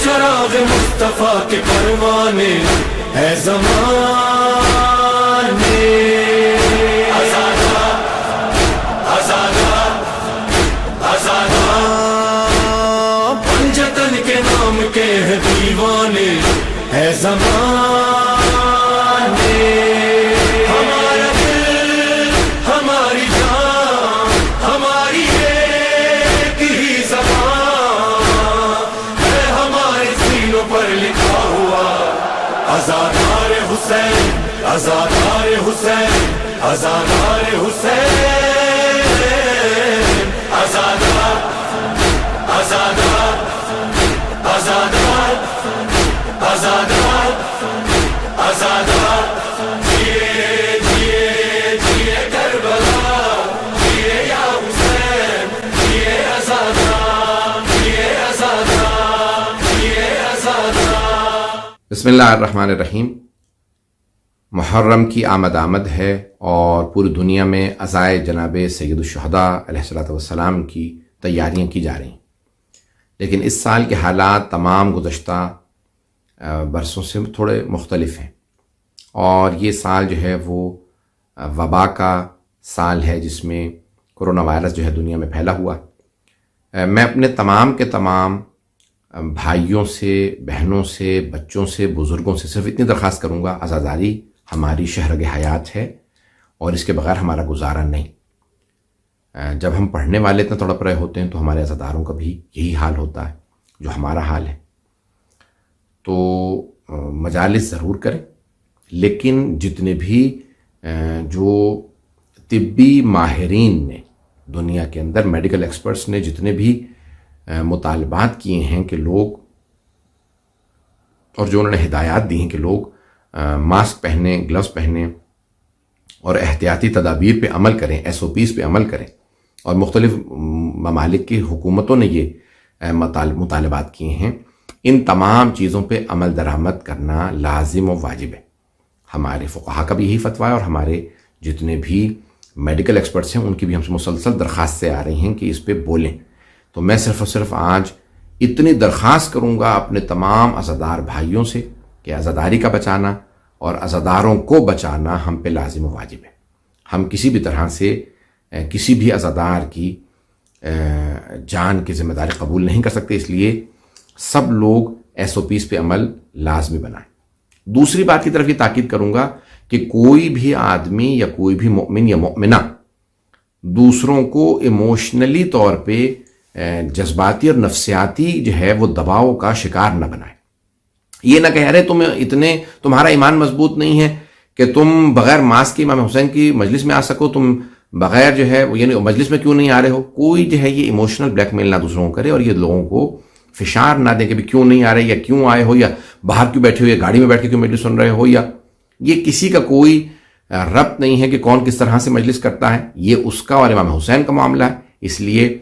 چراغ مصطفیٰ کے پروانے ہے زمانے، آزادہ آزادہ آزادہ، پنجتن کے نام کے ہے دیوانے ہے زمانے، ہمارا دل ہماری جان ہماری ایک ہی زبان ہے، ہمارے سینوں پر لکھا ہوا آزادار حسین آزادار حسین آزادار حسین، آزادہ آزادہ آزادہ آزادہ آزادہ، جیے جیے جیے کربلا، جیے یا حسین، جیے آزادہ، جیے آزادہ، جیے آزادہ۔ بسم اللہ الرحمن الرحیم۔ محرم کی آمد ہے اور پوری دنیا میں عزائے جناب سید الشہداء علیہ الصلوۃ والسلام کی تیاریاں کی جا رہی ہیں، لیکن اس سال کے حالات تمام گزشتہ برسوں سے تھوڑے مختلف ہیں، اور یہ سال جو ہے وہ وبا کا سال ہے جس میں کرونا وائرس جو ہے دنیا میں پھیلا ہوا۔ میں اپنے تمام کے تمام بھائیوں سے، بہنوں سے، بچوں سے، بزرگوں سے صرف اتنی درخواست کروں گا، عزاداری ہماری شہرگ حیات ہے اور اس کے بغیر ہمارا گزارا نہیں۔ جب ہم پڑھنے والے اتنا تڑپ رہے ہوتے ہیں تو ہمارے عزاداروں کا بھی یہی حال ہوتا ہے جو ہمارا حال ہے۔ تو مجالس ضرور کریں، لیکن جتنے بھی جو طبی ماہرین نے دنیا کے اندر، میڈیکل ایکسپرٹس نے جتنے بھی مطالبات کیے ہیں کہ لوگ، اور جو انہوں نے ہدایات دی ہیں کہ لوگ ماسک پہنیں، گلوز پہنیں اور احتیاطی تدابیر پہ عمل کریں، ایس او پیز پہ عمل کریں، اور مختلف ممالک کی حکومتوں نے یہ مطالبات کیے ہیں، ان تمام چیزوں پہ عمل درآمد کرنا لازم و واجب ہے۔ ہمارے فقہا کا بھی یہی فتویٰ ہے، اور ہمارے جتنے بھی میڈیکل ایکسپرٹس ہیں ان کی بھی ہم سے مسلسل درخواستیں آ رہی ہیں کہ اس پہ بولیں۔ تو میں صرف اور صرف آج اتنی درخواست کروں گا اپنے تمام عزادار بھائیوں سے کہ عزاداری کا بچانا اور عزاداروں کو بچانا ہم پہ لازم و واجب ہے۔ ہم کسی بھی طرح سے کسی بھی عزادار کی جان کی ذمہ داری قبول نہیں کر سکتے، اس لیے سب لوگ ایس او پیز پہ عمل لازمی بنائیں۔ دوسری بات کی طرف یہ تاکید کروں گا کہ کوئی بھی آدمی یا کوئی بھی مؤمن یا مؤمنہ دوسروں کو ایموشنلی طور پہ جذباتی اور نفسیاتی جو ہے وہ دباؤ کا شکار نہ بنائے۔ یہ نہ کہہ رہے تمہارا ایمان مضبوط نہیں ہے کہ تم بغیر ماسک کے امام حسین کی مجلس میں آ سکو، تم بغیر جو ہے یعنی مجلس میں کیوں نہیں آ رہے ہو۔ کوئی جو ہے یہ ایموشنل بلیک میل نہ دوسروں کو کرے، اور یہ لوگوں کو فشار نہ دیں کہ کیوں نہیں آ رہے، یا کیوں آئے ہو، یا باہر کیوں بیٹھے ہو، یا گاڑی میں بیٹھ کے کیوں مجلس سن رہے ہو۔ یا یہ کسی کا کوئی ربط نہیں ہے کہ کون کس طرح سے مجلس کرتا ہے، یہ اس کا اور امام حسین کا معاملہ ہے۔ اس لیے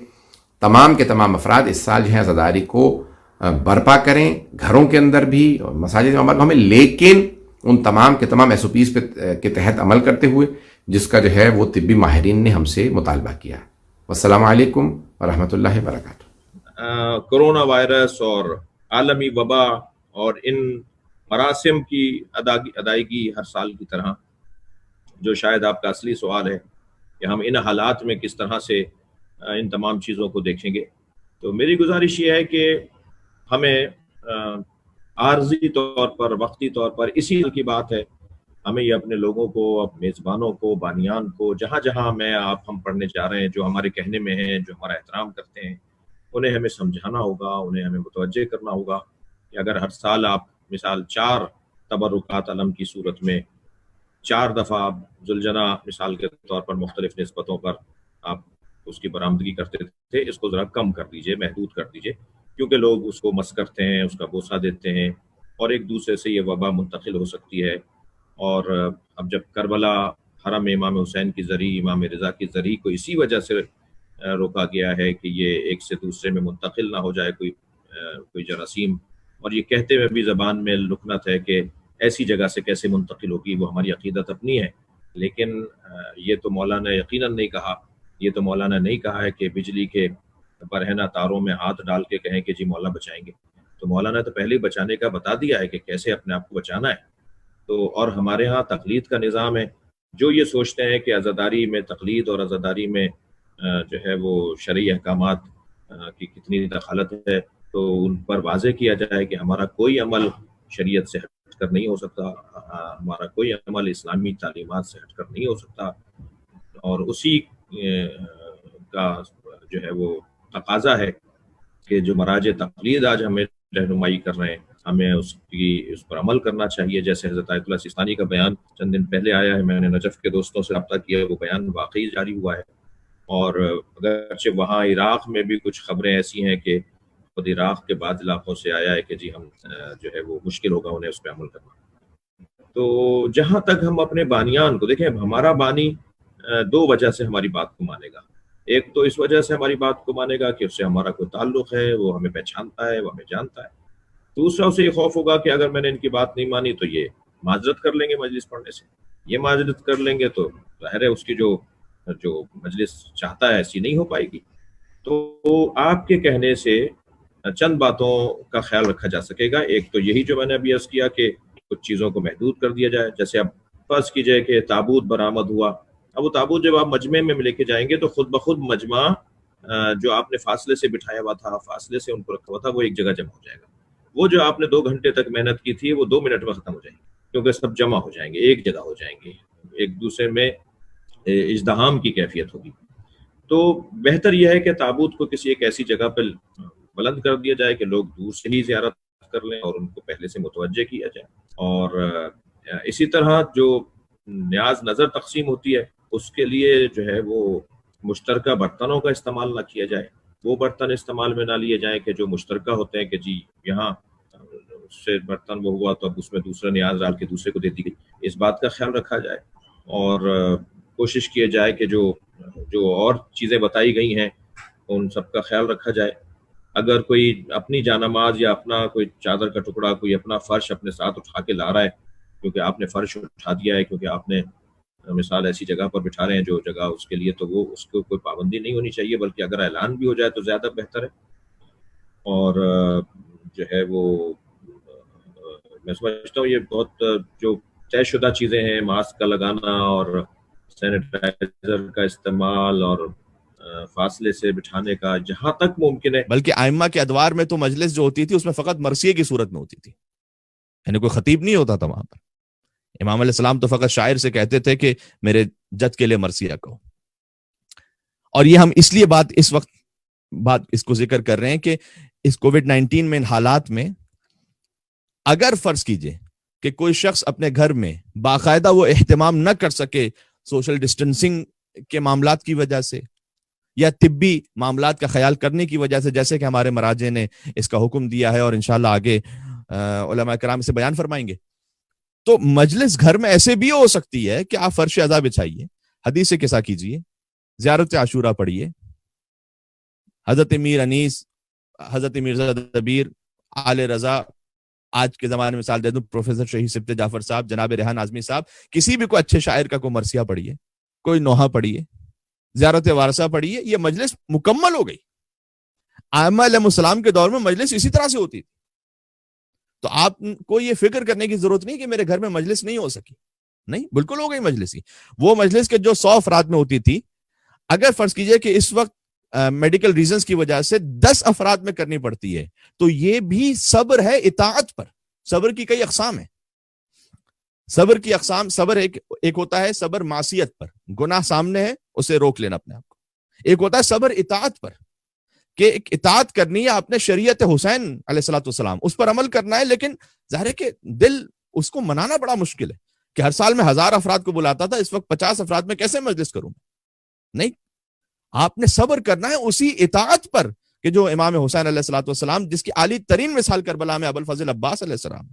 تمام کے تمام افراد اس سال جو ہے عزاداری کو برپا کریں، گھروں کے اندر بھی اور مساجد میں، لیکن ان تمام کے تمام ایس او پیز کے تحت عمل کرتے ہوئے جس کا جو ہے وہ طبی ماہرین نے ہم سے مطالبہ کیا۔ والسلام علیکم ورحمۃ اللہ وبرکاتہ۔ کرونا وائرس اور عالمی وبا اور ان مراسم کی ادائیگی ہر سال کی طرح، جو شاید آپ کا اصلی سوال ہے کہ ہم ان حالات میں کس طرح سے ان تمام چیزوں کو دیکھیں گے، تو میری گزارش یہ ہے کہ ہمیں عارضی طور پر، وقتی طور پر، اسی کی بات ہے، ہمیں یہ اپنے لوگوں کو، اپنے میزبانوں کو، بانیان کو، جہاں جہاں ہم پڑھنے جا رہے ہیں، جو ہمارے کہنے میں ہیں، جو ہمارا احترام کرتے ہیں، انہیں ہمیں سمجھانا ہوگا، انہیں ہمیں متوجہ کرنا ہوگا کہ اگر ہر سال آپ مثال 4 تبرکات علم کی صورت میں 4 دفعہ ذوالجناح مثال کے طور پر مختلف نسبتوں پر آپ اس کی برآمدگی کرتے تھے، اس کو ذرا کم کر دیجئے، محدود کر دیجئے، کیونکہ لوگ اس کو مس کرتے ہیں، اس کا بوسہ دیتے ہیں، اور ایک دوسرے سے یہ وبا منتقل ہو سکتی ہے۔ اور اب جب کربلا حرم امام حسین کی زرعی، امام رضا کی زرعی کو اسی وجہ سے روکا گیا ہے کہ یہ ایک سے دوسرے میں منتقل نہ ہو جائے کوئی جراثیم، اور یہ کہتے ہوئے بھی زبان میں لکنت ہے کہ ایسی جگہ سے کیسے منتقل ہوگی، وہ ہماری عقیدت اپنی ہے، لیکن یہ تو مولانا یقیناً نہیں کہا، یہ تو مولانا نہیں کہا ہے کہ بجلی کے برہنہ تاروں میں ہاتھ ڈال کے کہیں کہ جی مولا بچائیں گے۔ تو مولانا نے تو پہلے ہی بچانے کا بتا دیا ہے کہ کیسے اپنے آپ کو بچانا ہے. تو اور ہمارے ہاں تقلید کا نظام ہے. جو یہ سوچتے ہیں کہ عزاداری میں تقلید اور عزاداری میں جو ہے وہ شرعی احکامات کی کتنی دخالت ہے، تو ان پر واضح کیا جائے کہ ہمارا کوئی عمل شریعت سے ہٹ کر نہیں ہو سکتا، ہمارا کوئی عمل اسلامی تعلیمات سے ہٹ کر نہیں ہو سکتا، اور اسی کا جو ہے وہ تقاضا ہے کہ جو مراجع تقلید آج ہمیں رہنمائی کر رہے ہیں، ہمیں اس پر عمل کرنا چاہیے. جیسے حضرت آیت اللہ سیستانی کا بیان چند دن پہلے آیا ہے، میں نے نجف کے دوستوں سے رابطہ کیا، وہ بیان واقعی جاری ہوا ہے. اور اگرچہ وہاں عراق میں بھی کچھ خبریں ایسی ہیں کہ خود عراق کے بعض علاقوں سے آیا ہے کہ جی ہم جو ہے وہ مشکل ہوگا انہیں اس پہ عمل کرنا. تو جہاں تک ہم اپنے بانیان کو دیکھیں، ہمارا بانی دو وجہ سے ہماری بات کو مانے گا. ایک تو اس وجہ سے ہماری بات کو مانے گا کہ اس سے ہمارا کوئی تعلق ہے، وہ ہمیں پہچانتا ہے، وہ ہمیں جانتا ہے. دوسرا اسے یہ خوف ہوگا کہ اگر میں نے ان کی بات نہیں مانی تو یہ معذرت کر لیں گے مجلس پڑھنے سے. یہ معذرت کر لیں گے تو ظاہر ہے اس کی جو مجلس چاہتا ہے ایسی نہیں ہو پائے گی. تو آپ کے کہنے سے چند باتوں کا خیال رکھا جا سکے گا. ایک تو یہی جو میں نے ابھی عرض کیا کہ کچھ چیزوں کو محدود کر دیا جائے. جیسے اب فرض کیجئے کہ تابوت برآمد ہوا، اب وہ تابوت جب آپ مجمع میں لے کے جائیں گے تو خود بخود مجمع جو آپ نے فاصلے سے بٹھایا ہوا تھا، فاصلے سے ان کو رکھا ہوا تھا، وہ ایک جگہ جمع ہو جائے گا. وہ جو آپ نے 2 گھنٹے تک محنت کی تھی وہ 2 منٹ میں ختم ہو جائے گی، کیونکہ سب جمع ہو جائیں گے، ایک جگہ ہو جائیں گے، ایک دوسرے میں ازدحام کی کیفیت ہوگی. تو بہتر یہ ہے کہ تابوت کو کسی ایک ایسی جگہ پہ بلند کر دیا جائے کہ لوگ دور سے ہی زیارت کر لیں اور ان کو پہلے سے متوجہ کیا جائے. اور اسی طرح جو نیاز نظر تقسیم ہوتی ہے اس کے لیے جو ہے وہ مشترکہ برتنوں کا استعمال نہ کیا جائے. وہ برتن استعمال میں نہ لیے جائیں کہ جو مشترکہ ہوتے ہیں کہ جی یہاں سے برتن وہ ہوا تو اب اس میں دوسرا نیاز ڈال کے دوسرے کو دے دی گئی. اس بات کا خیال رکھا جائے اور کوشش کیا جائے کہ جو اور چیزیں بتائی گئی ہیں ان سب کا خیال رکھا جائے. اگر کوئی اپنی جانماز یا اپنا کوئی چادر کا ٹکڑا، کوئی اپنا فرش اپنے ساتھ اٹھا کے لا رہا ہے، کیونکہ آپ نے فرش اٹھا دیا ہے، کیونکہ آپ نے مثال ایسی جگہ پر بٹھا رہے ہیں جو جگہ اس کے لیے، تو وہ اس کو کوئی پابندی نہیں ہونی چاہیے، بلکہ اگر اعلان بھی ہو جائے تو زیادہ بہتر ہے. اور جو ہے وہ میں سمجھتا ہوں یہ بہت جو طے شدہ چیزیں ہیں، ماسک کا لگانا اور سینیٹائزر کا استعمال اور فاصلے سے بٹھانے کا جہاں تک ممکن ہے. بلکہ ائمہ کے ادوار میں تو مجلس جو ہوتی تھی اس میں فقط مرثیے کی صورت میں ہوتی تھی، یعنی کوئی خطیب نہیں ہوتا تھا وہاں پر. امام علیہ السلام تو فقط شاعر سے کہتے تھے کہ میرے جد کے لیے مرثیہ کہو. اور یہ ہم اس لیے اس وقت اس کو ذکر کر رہے ہیں کہ اس کووڈ-19 میں ان حالات میں اگر فرض کیجئے کہ کوئی شخص اپنے گھر میں باقاعدہ وہ اہتمام نہ کر سکے سوشل ڈسٹنسنگ کے معاملات کی وجہ سے یا طبی معاملات کا خیال کرنے کی وجہ سے، جیسے کہ ہمارے مراجع نے اس کا حکم دیا ہے اور انشاءاللہ آگے علماء کرام سے بیان فرمائیں گے، تو مجلس گھر میں ایسے بھی ہو سکتی ہے کہ آپ فرش عزا بچھائیے، حدیث قصہ کیجئے، زیارت عاشورہ پڑھیے، حضرت میر انیس، حضرت مرزا دبیر، آل رضا، آج کے زمانے میں مثال دے دوں پروفیسر شہید سبت جعفر صاحب، جناب ریحان اعظمی صاحب، کسی بھی کوئی اچھے شاعر کا کوئی مرثیہ پڑھیے، کوئی نوحہ پڑھیے، زیارت وارثہ پڑھیے. یہ مجلس مکمل ہو گئی. ائمہ علیہ السلام کے دور میں مجلس اسی طرح سے ہوتی تھی. تو آپ کو یہ فکر کرنے کی ضرورت نہیں کہ میرے گھر میں مجلس نہیں ہو سکی، نہیں، بالکل ہو گئی مجلس ہی. وہ مجلس کے جو 100 افراد میں ہوتی تھی، اگر فرض کیجئے کہ اس وقت میڈیکل ریزنز کی وجہ سے 10 افراد میں کرنی پڑتی ہے، تو یہ بھی صبر ہے اطاعت پر. صبر کی کئی اقسام ہیں. صبر کی اقسام، صبر ایک ہوتا ہے صبر معصیت پر، گناہ سامنے ہے اسے روک لینا اپنے آپ کو. ایک ہوتا ہے صبر اطاعت پر، کہ ایک اطاعت کرنی ہے آپ نے شریعت حسین علیہ السلام، اس پر عمل کرنا ہے، لیکن ظاہر ہے کہ دل اس کو منانا بڑا مشکل ہے کہ ہر سال میں 1000 افراد کو بلاتا تھا، اس وقت 50 افراد میں کیسے مجلس کروں؟ نہیں، آپ نے صبر کرنا ہے اسی اطاعت پر کہ جو امام حسین علیہ السلام، جس کی عالی ترین مثال کربلا میں ابوالفضل عباس علیہ السلام،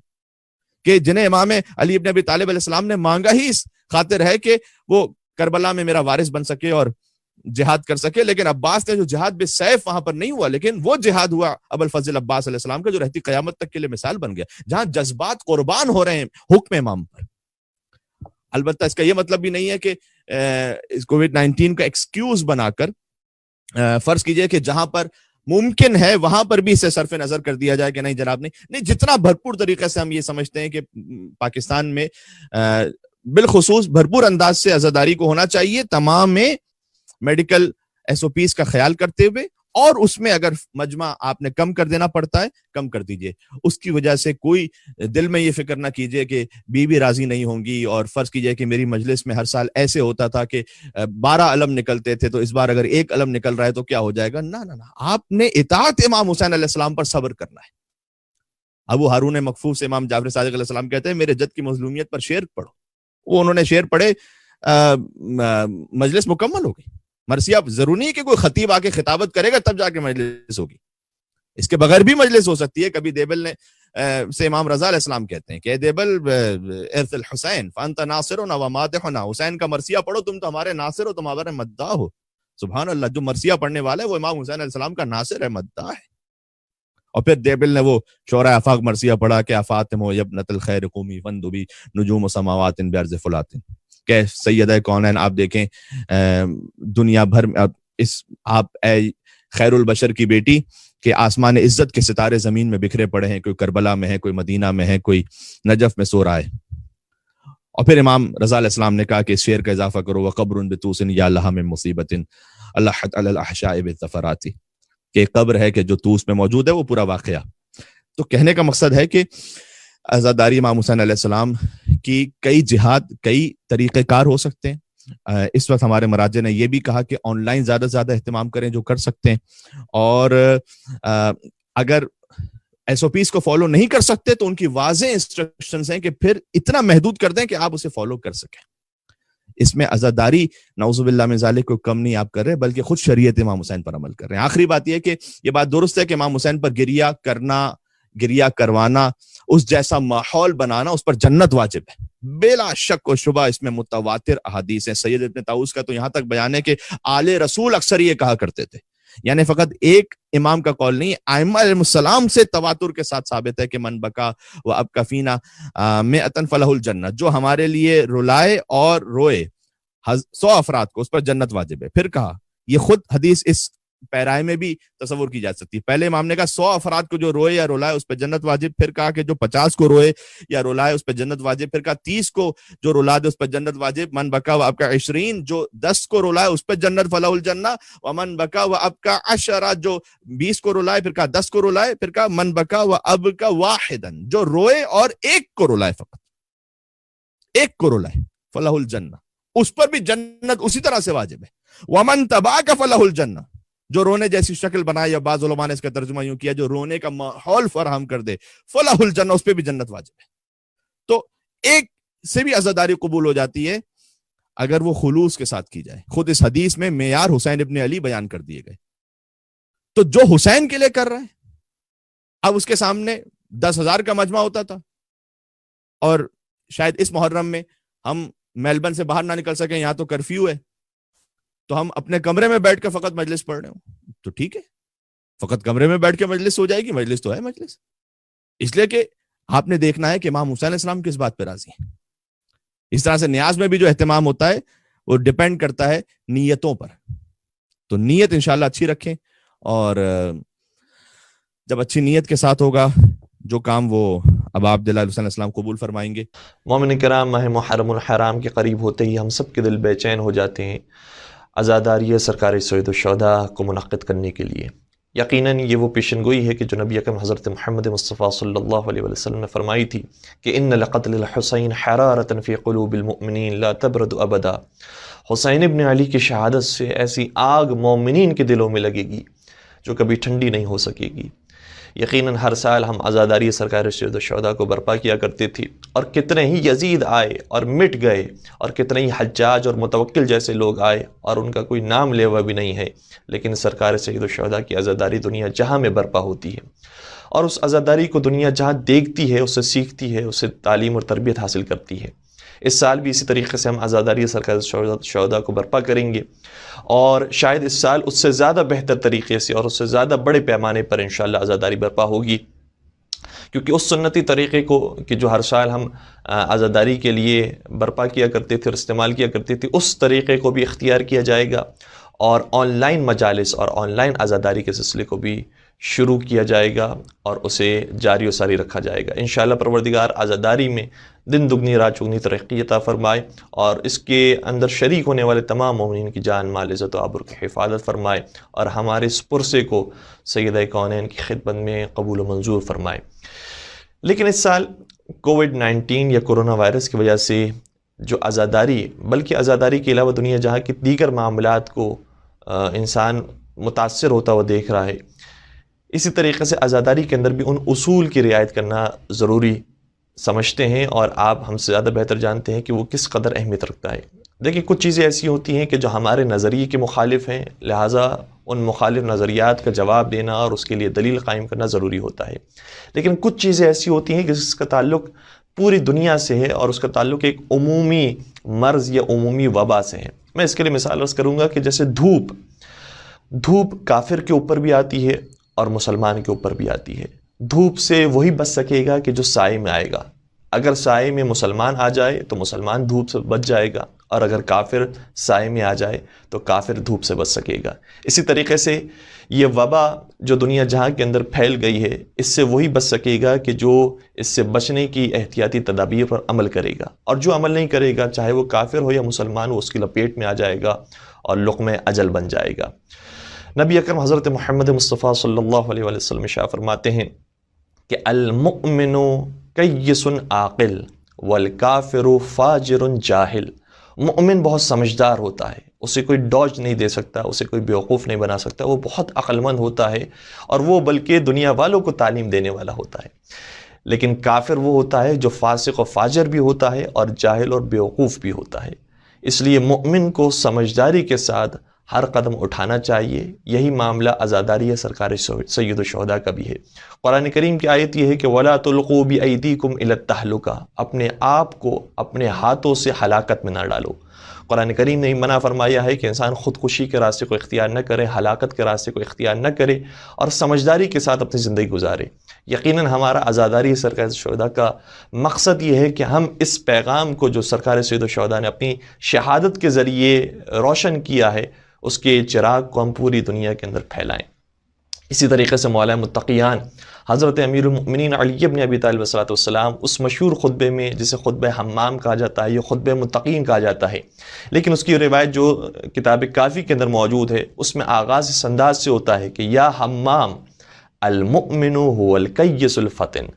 کہ جنہیں امام علی ابن ابی طالب علیہ السلام نے مانگا ہی اس خاطر ہے کہ وہ کربلا میں میرا وارث بن سکے اور جہاد کر سکے. لیکن عباس نے جو جہاد بالسیف وہاں پر نہیں ہوا، لیکن وہ جہاد ہوا ابوالفضل عباس علیہ السلام کا جو رہتی قیامت تک کے لیے مثال بن گیا، جہاں جذبات قربان ہو رہے ہیں حکم امام پر. البتہ اس کا یہ مطلب بھی نہیں ہے کہ کووڈ-19 کا ایکسکیوز بنا کر فرض کیجئے کہ جہاں پر ممکن ہے وہاں پر بھی اسے صرف نظر کر دیا جائے کہ نہیں جناب نہیں جتنا بھرپور طریقے سے ہم یہ سمجھتے ہیں کہ پاکستان میں بالخصوص بھرپور انداز سے عزاداری کو ہونا چاہیے، تمام میڈیکل ایس او پیز کا خیال کرتے ہوئے، اور اس میں اگر مجمع آپ نے کم کر دینا پڑتا ہے کم کر دیجئے. اس کی وجہ سے کوئی دل میں یہ فکر نہ کیجئے کہ بیوی راضی نہیں ہوں گی، اور فرض کیجئے کہ میری مجلس میں ہر سال ایسے ہوتا تھا کہ 12 علم نکلتے تھے تو اس بار اگر 1 علم نکل رہا ہے تو کیا ہو جائے گا. نہ آپ نے اطاعت امام حسین علیہ السلام پر صبر کرنا ہے. ابو ہارون مکفوف سے امام جعفر صادق علیہ السلام کہتے ہیں میرے جد کی مظلومیت پر شعر پڑھو. وہ انہوں نے شعر پڑھے، مجلس مکمل ہو گئی. مرثیہ ضروری نہیں کہ کوئی خطیب آ کے خطابت کرے گا تب جا کے مجلس ہوگی، اس کے بغیر بھی مجلس ہو سکتی ہے. کبھی دیبل نے سے امام رضا علیہ السلام کہتے ہیں کہ دیبل ارث الحسین فانت ناصرنا و مادحنا، حسین کا مرثیہ پڑھو تم تو ہمارے ناصر ہو، تم ہمارے مداح ہو. سبحان اللہ، جو مرثیہ پڑھنے والا ہے وہ امام حسین علیہ السلام کا ناصر ہے، مداح ہے. اور پھر دیبل نے وہ شعراء آفاق مرثیہ پڑھا کہ فاطمہ و ابنۃ الخیر قومی فندبی نجوم سماوات بیرض فلات، کہ سیدہ کونین آپ دیکھیں دنیا بھر میں آپ اے خیر البشر کی بیٹی کہ آسمان عزت کے ستارے زمین میں بکھرے پڑے ہیں، کوئی کربلا میں ہے، کوئی مدینہ میں ہے، کوئی نجف میں سو رہا ہے. اور پھر امام رضا علیہ السلام نے کہا کہ اس شعر کا اضافہ کرو وقبر بطوس یا لہا من مصیبت اللحت علی الاحشاء بالظفرات، کہ قبر ہے کہ جو طوس میں موجود ہے وہ پورا واقعہ. تو کہنے کا مقصد ہے کہ عزاداری امام حسین علیہ السلام کی کئی جہاد، کئی طریقہ کار ہو سکتے ہیں. اس وقت ہمارے مراجع نے یہ بھی کہا کہ آن لائن زیادہ سے زیادہ اہتمام کریں جو کر سکتے ہیں، اور اگر ایس او پیز کو فالو نہیں کر سکتے تو ان کی واضح انسٹرکشنز ہیں کہ پھر اتنا محدود کر دیں کہ آپ اسے فالو کر سکیں. اس میں عزاداری نعوذ باللہ من ذالک کوئی کم نہیں آپ کر رہے بلکہ خود شریعت امام حسین پر عمل کر رہے ہیں. آخری بات یہ کہ یہ بات درست ہے کہ امام حسین پر گریہ کرنا، گریہ کروانا، اس جیسا ماحول بنانا، اس پر جنت واجب ہے بلا شک و شبہ. اس میں متواتر احادیث ہیں. سید ابن طاؤس کا تو یہاں تک بیان ہے کہ آل رسول اکثر یہ کہا کرتے تھے، یعنی فقط ایک امام کا قول نہیں، ائمہ علیہ السلام سے تواتر کے ساتھ ثابت ہے کہ من بکا و ابکا فینا مئۃ فلہ الجنہ، جو ہمارے لیے رلائے اور روئے 100 افراد کو اس پر جنت واجب ہے. پھر کہا یہ خود حدیث اس پیرائے میں بھی تصور کی جا سکتی ہے. پہلے امام نے کہا 100 افراد کو جو روئے یا رلائے اس پہ جنت واجب، پھر کہا کہ جو 50 کو روئے یا رلائے اس پہ جنت واجب، پھر کہا 30 کو جو رلا دے اس پہ جنت واجب. من بکا و ابکا 20، جو 10 کو رلائے اس پہ جنت فلہ الجنہ. ومن بکا و ابکا 10، جو 20 کو رلائے، پھر کہا 10 کو رلائے، پھر کہا من بکا و ابکا واحدا، جو روئے اور 1 کو رلائے، فقط 1 کو رلائے فلہ الجنہ، اس پر بھی جنت اسی طرح سے واجب ہے. ومن تباک فلہ الجنہ، جو رونے جیسی شکل بنائے، یا بعض علماء نے اس کا ترجمہ یوں کیا جو رونے کا ماحول فراہم کر دے، فلاح الجنہ، اس پہ بھی جنت واجب ہے. تو ایک سے بھی عزاداری قبول ہو جاتی ہے اگر وہ خلوص کے ساتھ کی جائے. خود اس حدیث میں معیار حسین ابن علی بیان کر دیے گئے. تو جو حسین کے لیے کر رہا ہے، اب اس کے سامنے 10,000 کا مجمع ہوتا تھا، اور شاید اس محرم میں ہم میلبرن سے باہر نہ نکل سکیں، یہاں تو کرفیو ہے، تو ہم اپنے کمرے میں بیٹھ کے فقط مجلس پڑھ رہے ہوں تو ٹھیک ہے، فقط کمرے میں بیٹھ کے مجلس ہو جائے گی، مجلس تو ہے مجلس. اس لیے کہ آپ نے دیکھنا ہے کہ امام حسین علیہ السلام کس بات پہ راضی ہیں. اس طرح سے نیاز میں بھی جو اہتمام ہوتا ہے وہ ڈیپینڈ کرتا ہے نیتوں پر. تو نیت انشاءاللہ اچھی رکھیں، اور جب اچھی نیت کے ساتھ ہوگا جو کام، وہ اب آپ علیہ السلام قبول فرمائیں گے. مومن کرام، ماہ محرم الحرام کے قریب ہوتے ہی ہم سب کے دل بے چین ہو جاتے ہیں عزاداری سرکار سید الشہداء کو منعقد کرنے کے لیے. یقیناً یہ وہ پیشن گوئی ہے کہ جو نبی اکرم حضرت محمد مصطفیٰ صلی اللہ علیہ وسلم نے فرمائی تھی کہ ان لقتل الحسین حرارۃ فی قلوب المؤمنین لا تبرد ابدا. حسین ابن علی کی شہادت سے ایسی آگ مومنین کے دلوں میں لگے گی جو کبھی ٹھنڈی نہیں ہو سکے گی. یقیناً ہر سال ہم عزاداری سرکار سید الشہداء کو برپا کیا کرتے تھے، اور کتنے ہی یزید آئے اور مٹ گئے، اور کتنے ہی حجاج اور متوکل جیسے لوگ آئے اور ان کا کوئی نام لیوا بھی نہیں ہے، لیکن سرکار سید الشہداء کی عزاداری دنیا جہاں میں برپا ہوتی ہے، اور اس عزاداری کو دنیا جہاں دیکھتی ہے، اسے سیکھتی ہے، اسے تعلیم اور تربیت حاصل کرتی ہے. اس سال بھی اسی طریقے سے ہم عزاداری سرکار الشہداء کو برپا کریں گے، اور شاید اس سال اس سے زیادہ بہتر طریقے سے اور اس سے زیادہ بڑے پیمانے پر انشاءاللہ عزاداری برپا ہوگی، کیونکہ اس سنتی طریقے کو کہ جو ہر سال ہم عزاداری کے لیے برپا کیا کرتے تھے اور استعمال کیا کرتے تھے، اس طریقے کو بھی اختیار کیا جائے گا، اور آن لائن مجالس اور آن لائن عزاداری کے سلسلے کو بھی شروع کیا جائے گا اور اسے جاری و ساری رکھا جائے گا۔ انشاءاللہ پروردگار عزاداری میں دن دگنی رات چگنی ترقی عطا فرمائے اور اس کے اندر شریک ہونے والے تمام مومنین کی جان مال عزت و آبرو کی حفاظت فرمائے اور ہمارے اس پرسے کو سیدہ کونین کی خدمت میں قبول و منظور فرمائے۔ لیکن اس سال کووڈ-19 یا کرونا وائرس کی وجہ سے جو عزاداری، بلکہ عزاداری کے علاوہ دنیا جہاں کی دیگر معاملات کو انسان متاثر ہوتا ہوا دیکھ رہا ہے، اسی طریقے سے عزاداری کے اندر بھی ان اصول کی رعایت کرنا ضروری سمجھتے ہیں اور آپ ہم سے زیادہ بہتر جانتے ہیں کہ وہ کس قدر اہمیت رکھتا ہے۔ دیکھیں کچھ چیزیں ایسی ہوتی ہیں کہ جو ہمارے نظریے کے مخالف ہیں، لہٰذا ان مخالف نظریات کا جواب دینا اور اس کے لیے دلیل قائم کرنا ضروری ہوتا ہے۔ لیکن کچھ چیزیں ایسی ہوتی ہیں کہ جس کا تعلق پوری دنیا سے ہے اور اس کا تعلق ایک عمومی مرض یا عمومی وبا سے ہے۔ میں اس کے لیے مثال عرض کروں گا کہ جیسے دھوپ کافر کے اوپر بھی آتی ہے اور مسلمان کے اوپر بھی آتی ہے۔ دھوپ سے وہی بچ سکے گا کہ جو سائے میں آئے گا۔ اگر سائے میں مسلمان آ جائے تو مسلمان دھوپ سے بچ جائے گا، اور اگر کافر سائے میں آ جائے تو کافر دھوپ سے بچ سکے گا۔ اسی طریقے سے یہ وبا جو دنیا جہاں کے اندر پھیل گئی ہے، اس سے وہی بچ سکے گا کہ جو اس سے بچنے کی احتیاطی تدابیر پر عمل کرے گا، اور جو عمل نہیں کرے گا چاہے وہ کافر ہو یا مسلمان، وہ اس کی لپیٹ میں آ جائے گا اور لقمہ اجل بن جائے گا۔ نبی اکرم حضرت محمد مصطفیٰ صلی اللہ علیہ وسلم شاہ فرماتے ہیں کہ المؤمن کیس عاقل والکافر فاجر جاہل۔ مومن بہت سمجھدار ہوتا ہے، اسے کوئی ڈوج نہیں دے سکتا، اسے کوئی بیوقوف نہیں بنا سکتا، وہ بہت عقل مند ہوتا ہے اور وہ بلکہ دنیا والوں کو تعلیم دینے والا ہوتا ہے۔ لیکن کافر وہ ہوتا ہے جو فاسق و فاجر بھی ہوتا ہے اور جاہل اور بیوقوف بھی ہوتا ہے۔ اس لیے مومن کو سمجھداری کے ساتھ ہر قدم اٹھانا چاہیے۔ یہی معاملہ عزاداری سرکار سید الشہداء کا بھی ہے۔ قرآن کریم کی آیت یہ ہے کہ وَلَا تُلْقُوا بِأَيْدِيكُمْ إِلَى التَّهْلُكَةِ، اپنے آپ کو اپنے ہاتھوں سے ہلاکت میں نہ ڈالو۔ قرآن کریم نے منع فرمایا ہے کہ انسان خودکشی کے راستے کو اختیار نہ کرے، ہلاکت کے راستے کو اختیار نہ کرے اور سمجھداری کے ساتھ اپنی زندگی گزارے۔ یقیناً ہمارا عزاداری سرکار الشہداء کا مقصد یہ ہے کہ ہم اس پیغام کو جو سرکار سید الشہداء نے اپنی شہادت کے ذریعے روشن کیا ہے، اس کے چراغ کو ہم پوری دنیا کے اندر پھیلائیں۔ اسی طریقے سے مولا متقیان حضرت امیر المؤمنین علی بن ابی طالب علیہ السلام اس مشہور خطبے میں، جسے خطبہ حمام کہا جاتا ہے، یہ خطبہ متقین کہا جاتا ہے، لیکن اس کی روایت جو کتاب کافی کے اندر موجود ہے اس میں آغاز اس انداز سے ہوتا ہے کہ یا حمام المؤمن هو الکیس الفطن،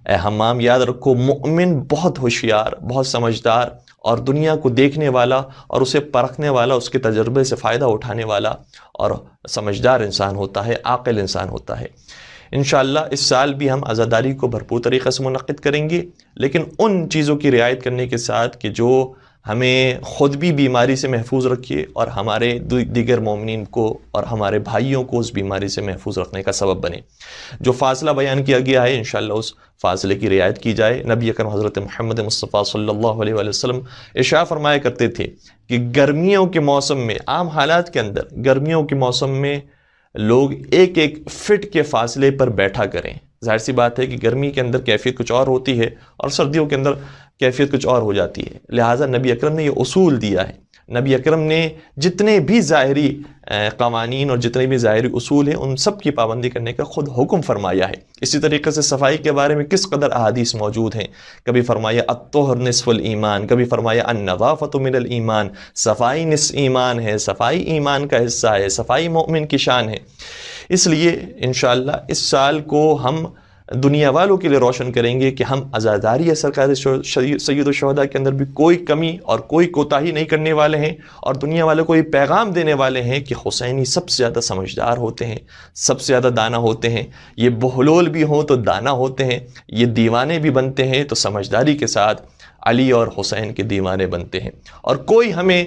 اے حمام یاد رکھو مومن بہت ہوشیار، بہت سمجھدار اور دنیا کو دیکھنے والا اور اسے پرکھنے والا، اس کے تجربے سے فائدہ اٹھانے والا اور سمجھدار انسان ہوتا ہے، عاقل انسان ہوتا ہے۔ انشاءاللہ اس سال بھی ہم عزاداری کو بھرپور طریقے سے منعقد کریں گے، لیکن ان چیزوں کی رعایت کرنے کے ساتھ کہ جو ہمیں خود بھی بیماری سے محفوظ رکھیے اور ہمارے دیگر مومنین کو اور ہمارے بھائیوں کو اس بیماری سے محفوظ رکھنے کا سبب بنے۔ جو فاصلہ بیان کیا گیا ہے انشاءاللہ اس فاصلے کی رعایت کی جائے۔ نبی اکرم حضرت محمد مصطفیٰ صلی اللہ علیہ وآلہ وسلم ارشاد فرمایا کرتے تھے کہ گرمیوں کے موسم میں، عام حالات کے اندر گرمیوں کے موسم میں لوگ ایک ایک فٹ کے فاصلے پر بیٹھا کریں۔ ظاہر سی بات ہے کہ گرمی کے اندر کیفیت کچھ اور ہوتی ہے اور سردیوں کے اندر کیفیت کچھ اور ہو جاتی ہے، لہٰذا نبی اکرم نے یہ اصول دیا ہے۔ نبی اکرم نے جتنے بھی ظاہری قوانین اور جتنے بھی ظاہری اصول ہیں ان سب کی پابندی کرنے کا خود حکم فرمایا ہے۔ اسی طریقے سے صفائی کے بارے میں کس قدر احادیث موجود ہیں، کبھی فرمایا الطہر نصف الایمان، کبھی فرمایا النظافۃ من الایمان، صفائی نصف ایمان ہے، صفائی ایمان کا حصہ ہے، صفائی مومن کی شان ہے۔ اس لیے انشاءاللہ اس سال کو ہم دنیا والوں کے لیے روشن کریں گے کہ ہم عزاداری سرکار سید الشہداء کے اندر بھی کوئی کمی اور کوئی کوتاہی نہیں کرنے والے ہیں، اور دنیا والوں کو یہ پیغام دینے والے ہیں کہ حسینی سب سے زیادہ سمجھدار ہوتے ہیں، سب سے زیادہ دانا ہوتے ہیں، یہ بہلول بھی ہوں تو دانا ہوتے ہیں، یہ دیوانے بھی بنتے ہیں تو سمجھداری کے ساتھ علی اور حسین کے دیوانے بنتے ہیں۔ اور کوئی ہمیں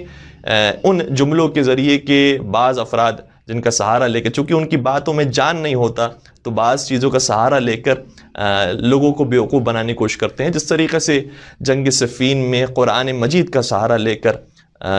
ان جملوں کے ذریعے کہ بعض افراد جن کا سہارا لے کر، چونکہ ان کی باتوں میں جان نہیں ہوتا تو بعض چیزوں کا سہارا لے کر لوگوں کو بیوقوف بنانے کی کوشش کرتے ہیں، جس طریقے سے جنگ صفین میں قرآن مجید کا سہارا لے کر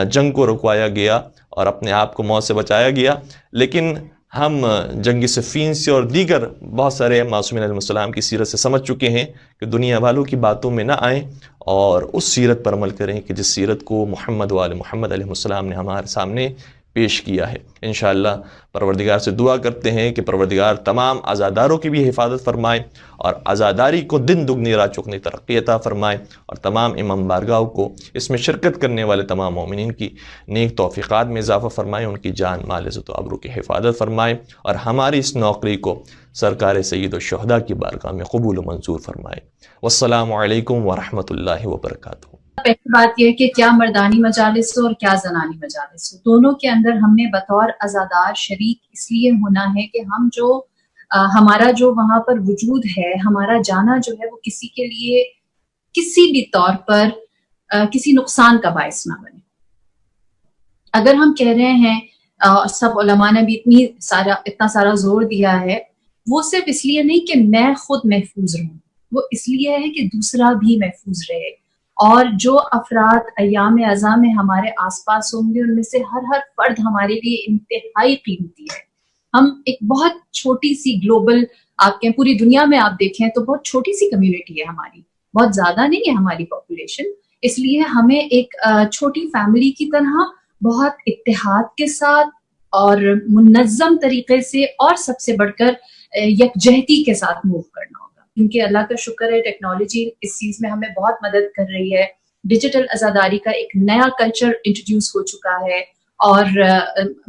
جنگ کو رکوایا گیا اور اپنے آپ کو موت سے بچایا گیا، لیکن ہم جنگ صفین سے اور دیگر بہت سارے معصومین علیہ السلام کی سیرت سے سمجھ چکے ہیں کہ دنیا والوں کی باتوں میں نہ آئیں اور اس سیرت پر عمل کریں کہ جس سیرت کو محمد و آل محمد علیہ السلام نے ہمارے سامنے پیش کیا ہے۔ انشاءاللہ پروردگار سے دعا کرتے ہیں کہ پروردگار تمام عزاداروں کی بھی حفاظت فرمائے اور عزاداری کو دن دگنی رات چگنی ترقی عطا فرمائے، اور تمام امام بارگاہوں کو اس میں شرکت کرنے والے تمام مومنین کی نیک توفیقات میں اضافہ فرمائے، ان کی جان مال عزت و آبرو کی حفاظت فرمائے، اور ہماری اس نوکری کو سرکار سید الشہداء کی بارگاہ میں قبول و منظور فرمائے۔ والسلام علیکم ورحمۃ اللہ وبرکاتہ۔ پہلی بات یہ ہے کہ کیا مردانی مجالس ہو اور کیا زنانی مجالس ہو، دونوں کے اندر ہم نے بطور عزادار شریک اس لیے ہونا ہے کہ ہم جو ہمارا جو وہاں پر وجود ہے، ہمارا جانا جو ہے وہ کسی کے لیے کسی بھی طور پر کسی نقصان کا باعث نہ بنے۔ اگر ہم کہہ رہے ہیں سب علماء نے بھی اتنا سارا زور دیا ہے، وہ صرف اس لیے نہیں کہ میں خود محفوظ رہوں، وہ اس لیے ہے کہ دوسرا بھی محفوظ رہے، اور جو افراد ایام عزا میں ہمارے آس پاس ہوں گے ان میں سے ہر فرد ہمارے لیے انتہائی قیمتی ہے۔ ہم ایک بہت چھوٹی سی گلوبل، آپ کے پوری دنیا میں آپ دیکھیں تو بہت چھوٹی سی کمیونٹی ہے ہماری، بہت زیادہ نہیں ہے ہماری پاپولیشن، اس لیے ہمیں ایک چھوٹی فیملی کی طرح بہت اتحاد کے ساتھ اور منظم طریقے سے اور سب سے بڑھ کر یکجہتی کے ساتھ موو کرنا ہوگا، کیونکہ اللہ کا شکر ہے ٹیکنالوجی اس چیز میں ہمیں بہت مدد کر رہی ہے۔ ڈیجیٹل عزاداری کا ایک نیا کلچر انٹروڈیوس ہو چکا ہے، اور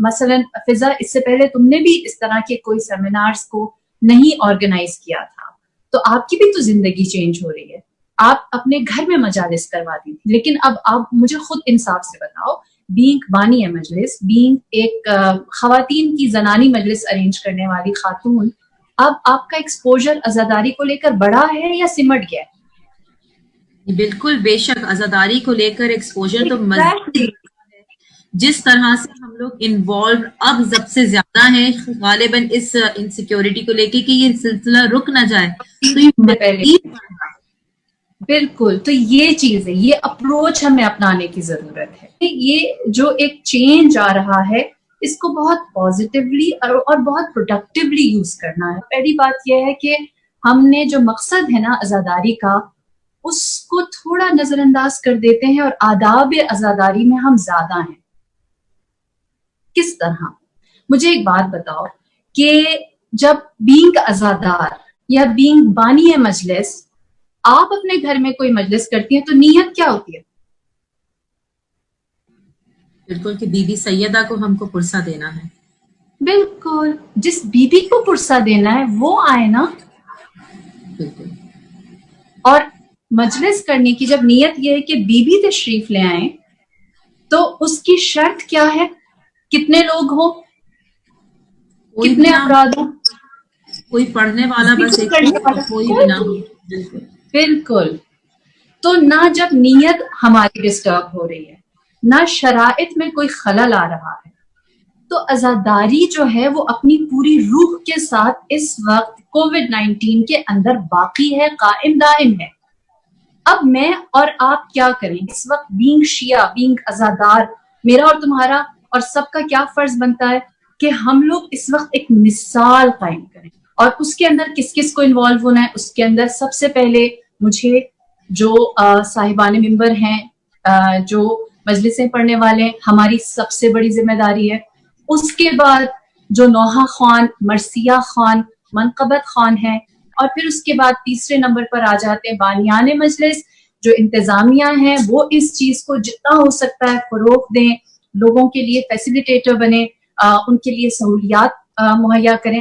مثلا فضا اس سے پہلے تم نے بھی اس طرح کے کوئی سیمینارز کو نہیں آرگنائز کیا تھا، تو آپ کی بھی تو زندگی چینج ہو رہی ہے، آپ اپنے گھر میں مجالس کرواتی تھی، لیکن اب آپ مجھے خود انصاف سے بتاؤ، بینگ بانی مجلس، بینگ ایک خواتین کی زنانی مجلس ارینج کرنے والی خاتون، اب آپ کا ایکسپوجر عزاداری کو لے کر بڑا ہے یا سمٹ گیا ہے؟ بالکل بے شک عزاداری کو لے کر ایکسپوجر تو جس طرح سے ہم لوگ انوالو اب سب سے زیادہ ہیں غالباً اس انسیکیورٹی کو لے کے کہ یہ سلسلہ رک نہ جائے، تو یہ بالکل، تو یہ چیز ہے، یہ اپروچ ہمیں اپنانے کی ضرورت ہے۔ یہ جو ایک چینج آ رہا ہے اس کو بہت پازیٹیولی اور بہت پروڈکٹیولی یوز کرنا ہے۔ پہلی بات یہ ہے کہ ہم نے جو مقصد ہے نا عزاداری کا، اس کو تھوڑا نظر انداز کر دیتے ہیں، اور آداب عزاداری میں ہم زیادہ ہیں۔ کس طرح؟ مجھے ایک بات بتاؤ کہ جب بینگ عزادار یا بینگ بانی مجلس، آپ اپنے گھر میں کوئی مجلس کرتی ہیں تو نیت کیا ہوتی ہے؟ بالکل کہ بی بی سیدہ کو ہم کو پرسہ دینا ہے۔ بالکل، جس بی بی کو پرسہ دینا ہے وہ آئے نا۔ بالکل، اور مجلس کرنے کی جب نیت یہ ہے کہ بی بی تشریف لے آئیں، تو اس کی شرط کیا ہے؟ کتنے لوگ ہوں، کتنے افراد ہوں، کوئی پڑھنے والا بس ایک کوئی بھی نہ ہو۔ بالکل بالکل، تو نہ جب نیت ہماری ڈسٹرب ہو رہی ہے، نہ شرائط میں کوئی خلل آ رہا ہے، تو عزاداری جو ہے وہ اپنی پوری روح کے ساتھ اس وقت کووڈ-19 کے اندر باقی ہے، قائم دائم ہے۔ اب میں اور آپ کیا کریں اس وقت؟ بینگ شیعہ، بینگ عزادار، میرا اور تمہارا اور سب کا کیا فرض بنتا ہے کہ ہم لوگ اس وقت ایک مثال قائم کریں، اور اس کے اندر کس کس کو انوالو ہونا ہے؟ اس کے اندر سب سے پہلے مجھے جو صاحبان منبر ہیں، جو مجلسیں پڑھنے والے ہیں، ہماری سب سے بڑی ذمہ داری ہے۔ اس کے بعد جو نوحہ خوان، مرثیہ خوان، منقبت خوان ہیں، اور پھر اس کے بعد تیسرے نمبر پر آ جاتے ہیں بانیان مجلس، جو انتظامیہ ہیں، وہ اس چیز کو جتنا ہو سکتا ہے فروغ دیں، لوگوں کے لیے فیسیلیٹیٹر بنے، ان کے لیے سہولیات مہیا کریں۔